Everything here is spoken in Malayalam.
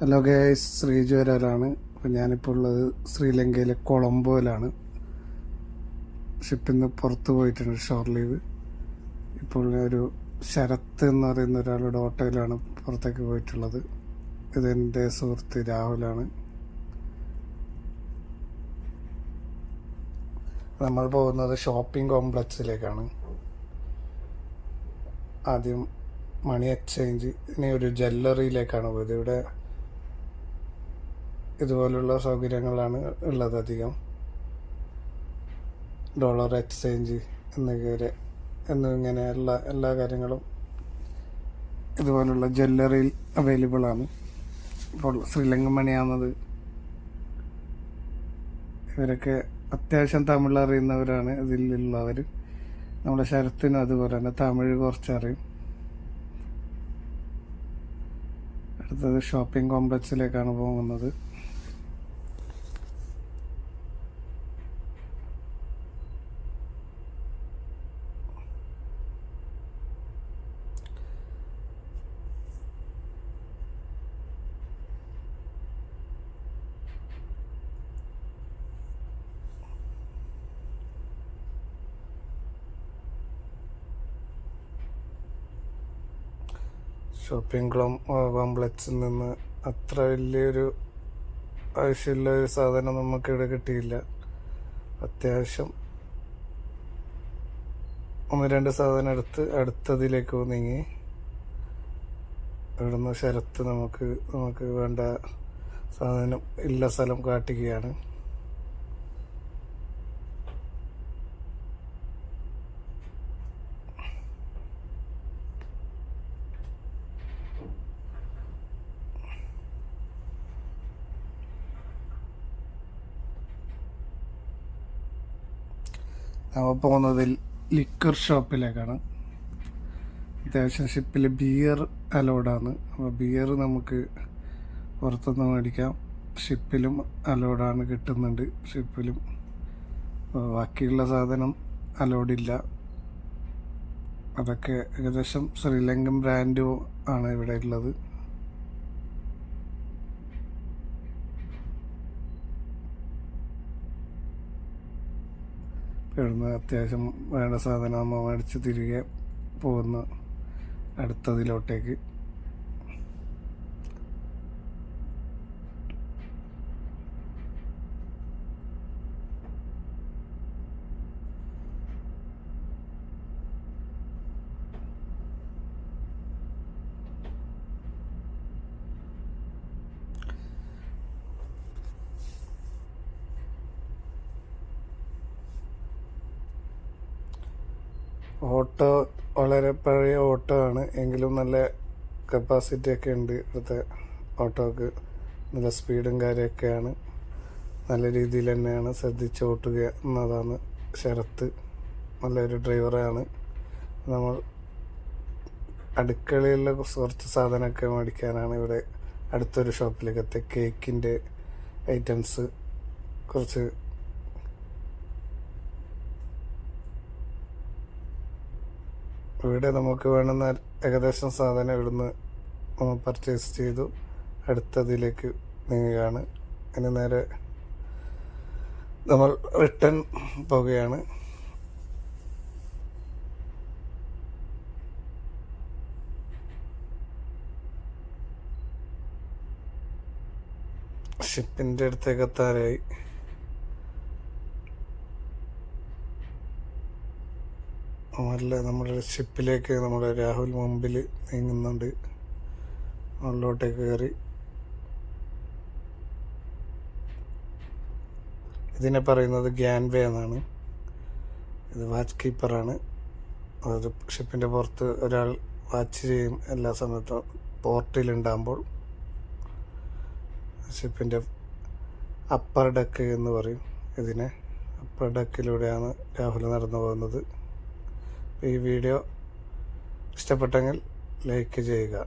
Hello guys, ശ്രീജുവരാണ്. അപ്പോൾ ഞാനിപ്പോൾ ഉള്ളത് ശ്രീലങ്കയിലെ കൊളംബോയിലാണ്. ഷിപ്പിൽ നിന്ന് പുറത്ത് പോയിട്ടുണ്ട്, ഷോർ ലീവ്. ഇപ്പോൾ ഒരു ശരത്ത് എന്ന് പറയുന്ന ഒരാളുടെ ഓട്ടോയിലാണ് പുറത്തേക്ക് പോയിട്ടുള്ളത്. ഇതെൻ്റെ സുഹൃത്ത് രാഹുലാണ്. നമ്മൾ പോകുന്നത് ഷോപ്പിംഗ് കോംപ്ലക്സിലേക്കാണ്. ആദ്യം മണി എക്സ്ചേഞ്ച്, ഇനി ഒരു ജ്വല്ലറിയിലേക്കാണ് പോയത്. ഇവിടെ ഇതുപോലുള്ള സൗകര്യങ്ങളാണ് ഉള്ളത് അധികം. ഡോളർ എക്സ്ചേഞ്ച് എന്നിങ്ങനെ എല്ലാ കാര്യങ്ങളും ഇതുപോലുള്ള ജ്വല്ലറിയിൽ അവൈലബിൾ ആണ്. ഇപ്പോൾ ശ്രീലങ്കൻ മണിയാവുന്നത് ഇവരൊക്കെ അത്യാവശ്യം തമിഴ് അറിയുന്നവരാണ് ഇതിലുള്ളവർ. നമ്മുടെ ശരത്തിനും അതുപോലെ തന്നെ തമിഴ് കുറച്ചറിയും. അടുത്തത് ഷോപ്പിംഗ് കോംപ്ലക്സിലേക്കാണ് പോകുന്നത്. ഷോപ്പിംഗ് കോംപ്ലക്സിൽ നിന്ന് അത്ര വലിയൊരു ആവശ്യമുള്ള ഒരു സാധനം നമുക്കിവിടെ കിട്ടിയില്ല. അത്യാവശ്യം 1-2 സാധനം എടുത്ത് അടുത്തതിലേക്ക് നീങ്ങി. ഇവിടുന്ന് ശരത്ത് നമുക്ക് വേണ്ട സാധനം ഇല്ല സ്ഥലം കാട്ടുകയാണ്. നമ്മൾ പോകുന്നത് ലിക്വർ ഷോപ്പിലേക്കാണ്. അത്യാവശ്യം ഷിപ്പിൽ ബിയർ അലോഡാണ്. അപ്പോൾ ബിയർ നമുക്ക് പുറത്തുനിന്ന് മേടിക്കാം. ഷിപ്പിലും അലോഡാണ്, കിട്ടുന്നുണ്ട് ഷിപ്പിലും. ബാക്കിയുള്ള സാധനം അലോഡില്ല. അതൊക്കെ ഏകദേശം ശ്രീലങ്കൻ ബ്രാൻഡും ആണ് ഇവിടെ ഉള്ളത്. ഇവിടുന്ന് അത്യാവശ്യം വേണ്ട സാധനം നമ്മൾ മേടിച്ച് തിരികെ പോകുന്ന അടുത്തതിലോട്ടേക്ക്. ഓട്ടോ വളരെ പഴയ ഓട്ടോ ആണ്, എങ്കിലും നല്ല കപ്പാസിറ്റി ഒക്കെ ഉണ്ട്. ഇവിടുത്തെ ഓട്ടോക്ക് നല്ല സ്പീഡും കാര്യമൊക്കെയാണ്. നല്ല രീതിയിൽ തന്നെയാണ് ശ്രദ്ധിച്ച് ഓട്ടുക എന്നതാണ് ശരത്ത്. നല്ലൊരു ഡ്രൈവറാണ്. നമ്മൾ അടുക്കളയിലുള്ള കുറച്ച് സാധനമൊക്കെ മേടിക്കാനാണ് ഇവിടെ അടുത്തൊരു ഷോപ്പിലേക്ക് എത്തിയ. കേക്കിൻ്റെ ഐറ്റംസ് കുറച്ച് ഇവിടെ നമുക്ക് വേണ്ടുന്ന ഏകദേശം സാധനം ഇവിടുന്ന് നമ്മൾ പർച്ചേസ് ചെയ്തു. അടുത്തതിലേക്ക് നീങ്ങുകയാണ്. ഇനി നേരെ നമ്മൾ റിട്ടേൺ പോവുകയാണ്. ഷിപ്പിൻ്റെ അടുത്തേക്ക് എത്താറായി. നമ്മുടെ ഷിപ്പിലേക്ക് നമ്മുടെ രാഹുൽ മുമ്പിൽ നീങ്ങുന്നുണ്ട്. മുകളിലോട്ടേക്ക് കയറി. ഇതിനെ പറയുന്നത് ഗ്യാൻവേ എന്നാണ്. ഇത് വാച്ച് കീപ്പറാണ്. അതായത് ഷിപ്പിൻ്റെ പുറത്ത് ഒരാൾ വാച്ച് ചെയ്യും എല്ലാ സമയത്തും പോർട്ടിലുണ്ടാകുമ്പോൾ. ഷിപ്പിൻ്റെ അപ്പർ ഡെക്ക് എന്ന് പറയും ഇതിനെ. അപ്പർ ഡെക്കിലൂടെയാണ് രാഹുൽ നടന്നു പോകുന്നത്. ഈ വീഡിയോ ഇഷ്ടപ്പെട്ടെങ്കിൽ ലൈക്ക് ചെയ്യുക.